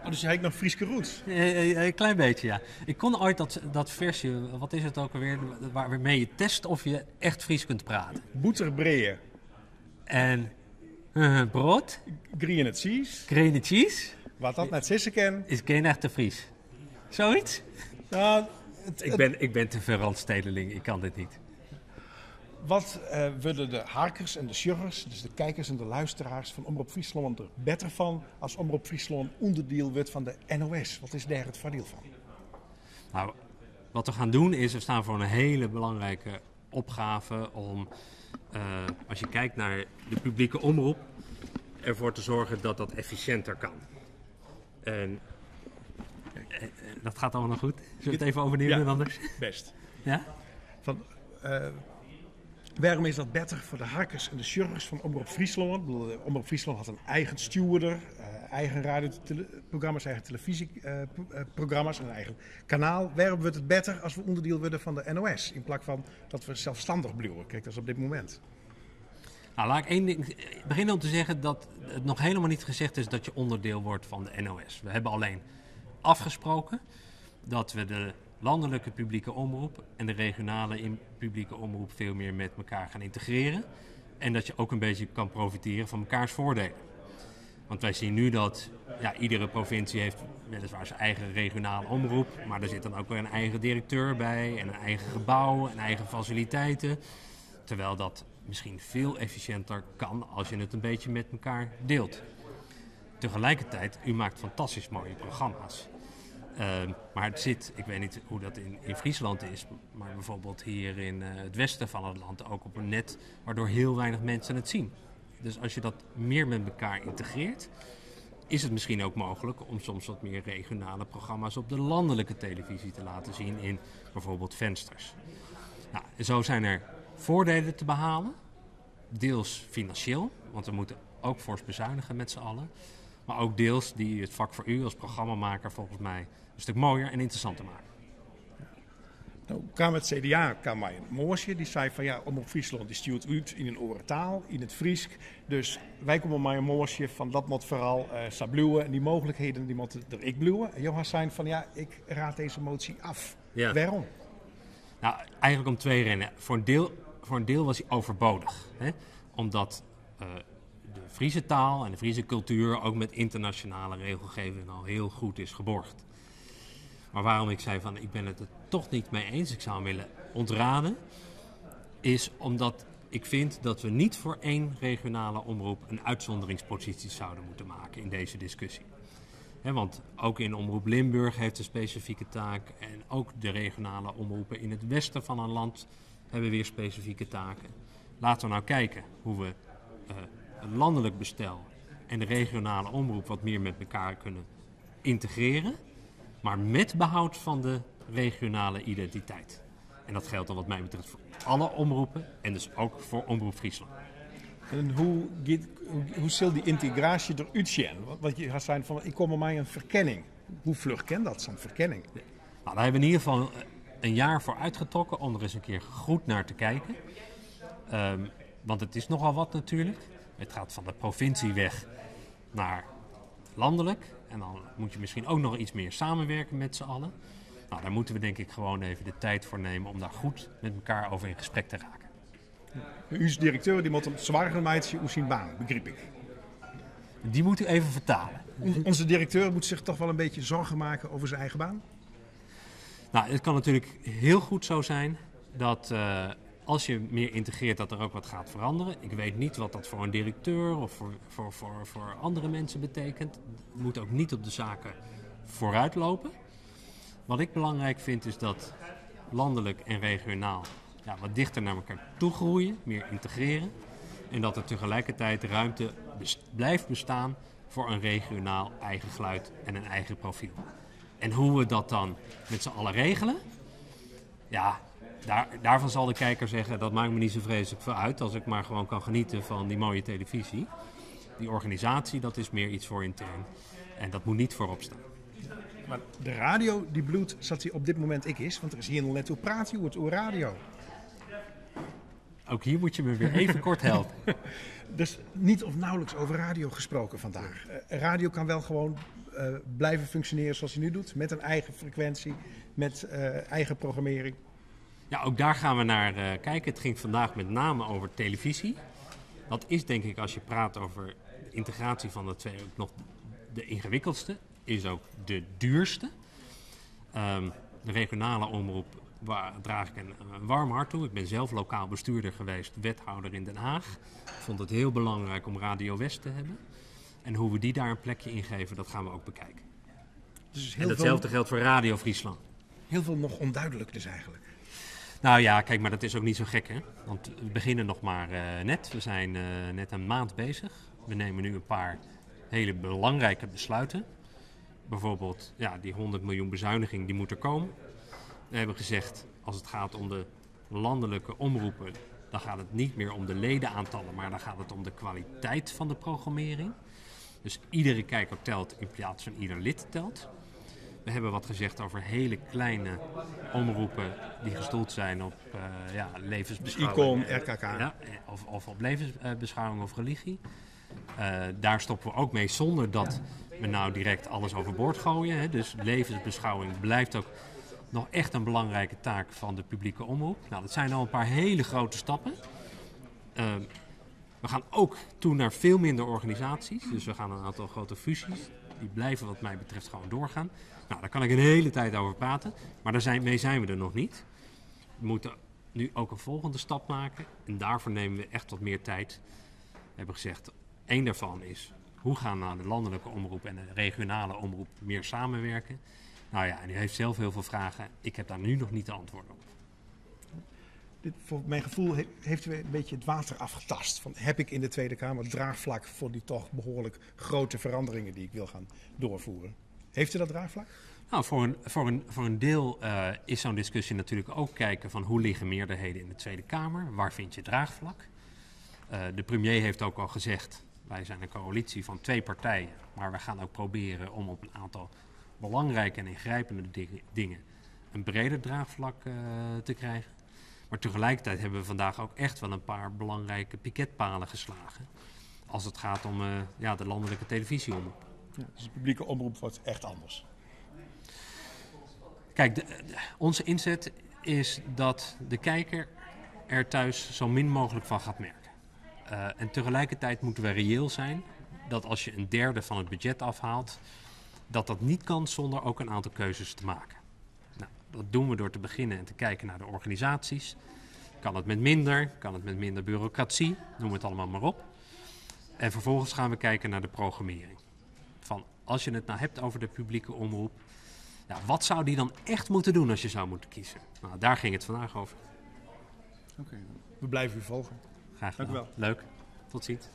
Oh, dus je heet nog Frieske roots? Een klein beetje, ja. Ik kon ooit dat versje, wat is het ook alweer, waarmee je test of je echt Fries kunt praten. Boeterbreeën. En brood, Green cheese. green cheese, Wat dat net zissen ken. is geen echte Fries. Zoiets? Nou, Ik ben te veel randstedeling, ik kan dit niet. wat willen de harkers en de sjurgers, dus de kijkers en de luisteraars van Omroep Friesland er beter van als Omroep Friesland onderdeel wordt van de NOS? Wat is daar het voordeel van? Nou, wat we gaan doen is, we staan voor een hele belangrijke opgave om, als je kijkt naar de publieke omroep, ervoor te zorgen dat dat efficiënter kan. En dat gaat allemaal nog goed? Zullen we het even overnieuw doen anders? Best. Ja? Waarom is dat beter voor de harkers en de sjurgers van Omroep Friesland? Ik bedoel, Omroep Friesland had een eigen stewarder, eigen radioprogramma's, eigen televisieprogramma's, een eigen kanaal. Waarom wordt het beter als we onderdeel worden van de NOS? In plaats van dat we zelfstandig blijven. Kijk, dat is op dit moment. Nou, laat ik één ding beginnen om te zeggen dat het nog helemaal niet gezegd is dat je onderdeel wordt van de NOS. We hebben alleen afgesproken dat we de landelijke publieke omroep en de regionale publieke omroep veel meer met elkaar gaan integreren. En dat je ook een beetje kan profiteren van mekaars voordelen. Want wij zien nu dat iedere provincie heeft weliswaar zijn eigen regionale omroep, maar er zit dan ook weer een eigen directeur bij en een eigen gebouw en eigen faciliteiten. Terwijl dat misschien veel efficiënter kan als je het een beetje met elkaar deelt. Tegelijkertijd, u maakt fantastisch mooie programma's. Maar het zit, ik weet niet hoe dat in Friesland is, maar bijvoorbeeld hier in het westen van het land ook op een net waardoor heel weinig mensen het zien. Dus als je dat meer met elkaar integreert, is het misschien ook mogelijk om soms wat meer regionale programma's op de landelijke televisie te laten zien in bijvoorbeeld vensters. Nou, zo zijn er voordelen te behalen, deels financieel, want we moeten ook fors bezuinigen met z'n allen. Maar ook deels die het vak voor u als programmamaker volgens mij een stuk mooier en interessanter maken. Nou, kwam het CDA kwam mij een moosje, die zei van ja, Omroep Friesland die stuurt uit in een andere taal, in het Fries. Dus wij komen maar een moosje van dat moet vooral sabluwen en die mogelijkheden die moeten er ik bluwen. En Johan zei van ja, ik raad deze motie af. Ja. Waarom? Nou, eigenlijk om twee redenen. Voor een deel was hij overbodig. Hè? Omdat de Friese taal en de Friese cultuur ook met internationale regelgeving al heel goed is geborgd. Maar waarom ik zei van ik ben het er toch niet mee eens, ik zou hem willen ontraden, is omdat ik vind dat we niet voor één regionale omroep een uitzonderingspositie zouden moeten maken in deze discussie. Want ook in Omroep Limburg heeft een specifieke taak en ook de regionale omroepen in het westen van een land hebben weer specifieke taken. Laten we nou kijken hoe we het landelijk bestel en de regionale omroep wat meer met elkaar kunnen integreren, maar met behoud van de regionale identiteit. En dat geldt dan wat mij betreft voor alle omroepen en dus ook voor Omroep Friesland. En hoe zal die integratie eruit zien? Want je gaat zijn van, ik kom er maar een verkenning. Hoe vlug kent dat, zo'n verkenning? Nou, daar hebben we in ieder geval een jaar voor uitgetrokken om er eens een keer goed naar te kijken. Want het is nogal wat natuurlijk. Het gaat van de provincie weg naar landelijk. En dan moet je misschien ook nog iets meer samenwerken met z'n allen. Nou, daar moeten we denk ik gewoon even de tijd voor nemen om daar goed met elkaar over in gesprek te raken. Uw directeur die moet een zware meidje hoe zien baan, begreep ik. Die moet u even vertalen. Onze directeur moet zich toch wel een beetje zorgen maken over zijn eigen baan? Nou, het kan natuurlijk heel goed zo zijn dat als je meer integreert dat er ook wat gaat veranderen. Ik weet niet wat dat voor een directeur of voor andere mensen betekent. We moeten ook niet op de zaken vooruitlopen. Wat ik belangrijk vind is dat landelijk en regionaal wat dichter naar elkaar toe groeien, meer integreren. En dat er tegelijkertijd ruimte blijft bestaan voor een regionaal eigen geluid en een eigen profiel. En hoe we dat dan met z'n allen regelen, daarvan zal de kijker zeggen, dat maakt me niet zo vreselijk veel uit als ik maar gewoon kan genieten van die mooie televisie. Die organisatie, dat is meer iets voor intern. En dat moet niet voorop staan. Maar de radio, die bloed, zat hij op dit moment ik is, want er is hier een let op praat, je hoort radio. Ook hier moet je me weer even kort helpen. Dus niet of nauwelijks over radio gesproken vandaag. Radio kan wel gewoon blijven functioneren zoals hij nu doet? Met een eigen frequentie, met eigen programmering? Ja, ook daar gaan we naar kijken. Het ging vandaag met name over televisie. Dat is denk ik, als je praat over integratie van de twee, ook nog de ingewikkeldste. Is ook de duurste. De regionale omroep, waar draag ik een warm hart toe. Ik ben zelf lokaal bestuurder geweest, wethouder in Den Haag. Ik vond het heel belangrijk om Radio West te hebben. En hoe we die daar een plekje in geven, dat gaan we ook bekijken. Dus en hetzelfde geldt voor Radio Friesland. Heel veel nog onduidelijk dus eigenlijk. Nou ja, kijk, maar dat is ook niet zo gek, hè? Want we beginnen nog maar net. We zijn net een maand bezig. We nemen nu een paar hele belangrijke besluiten. Bijvoorbeeld, ja, die 100 miljoen bezuiniging, die moet er komen. We hebben gezegd, als het gaat om de landelijke omroepen, dan gaat het niet meer om de ledenaantallen, maar dan gaat het om de kwaliteit van de programmering. Dus iedere kijker telt in plaats van ieder lid telt. We hebben wat gezegd over hele kleine omroepen die gestoeld zijn op levensbeschouwing. ICON, RKK. Ja, of op levensbeschouwing of religie. Daar stoppen we ook mee zonder dat we nou direct alles overboord gooien. Hè. Dus levensbeschouwing blijft ook nog echt een belangrijke taak van de publieke omroep. Nou, dat zijn al een paar hele grote stappen. We gaan ook toe naar veel minder organisaties. Dus we gaan een aantal grote fusies. Die blijven wat mij betreft gewoon doorgaan. Nou, daar kan ik een hele tijd over praten. Maar daarmee zijn we er nog niet. We moeten nu ook een volgende stap maken. En daarvoor nemen we echt wat meer tijd. We hebben gezegd, één daarvan is, hoe gaan nou de landelijke omroep en de regionale omroep meer samenwerken? Nou ja, en u heeft zelf heel veel vragen. Ik heb daar nu nog niet de antwoorden op. Voor mijn gevoel heeft u een beetje het water afgetast. Heb ik in de Tweede Kamer draagvlak voor die toch behoorlijk grote veranderingen die ik wil gaan doorvoeren? Heeft u dat draagvlak? Nou, voor een deel is zo'n discussie natuurlijk ook kijken van hoe liggen meerderheden in de Tweede Kamer? Waar vind je draagvlak? De premier heeft ook al gezegd, wij zijn een coalitie van 2 partijen. Maar we gaan ook proberen om op een aantal belangrijke en ingrijpende dingen een breder draagvlak te krijgen. Maar tegelijkertijd hebben we vandaag ook echt wel een paar belangrijke piketpalen geslagen. Als het gaat om de landelijke televisieomroep. Ja, dus de publieke omroep wordt echt anders. Kijk, onze inzet is dat de kijker er thuis zo min mogelijk van gaat merken. En tegelijkertijd moeten we reëel zijn dat als je een derde van het budget afhaalt, dat niet kan zonder ook een aantal keuzes te maken. Nou, dat doen we door te beginnen en te kijken naar de organisaties. Kan het met minder bureaucratie, noem het allemaal maar op. En vervolgens gaan we kijken naar de programmering. Van, als je het nou hebt over de publieke omroep, ja, wat zou die dan echt moeten doen als je zou moeten kiezen? Nou, daar ging het vandaag over. Oké, we blijven u volgen. Graag gedaan. Dank u wel. Leuk. Tot ziens.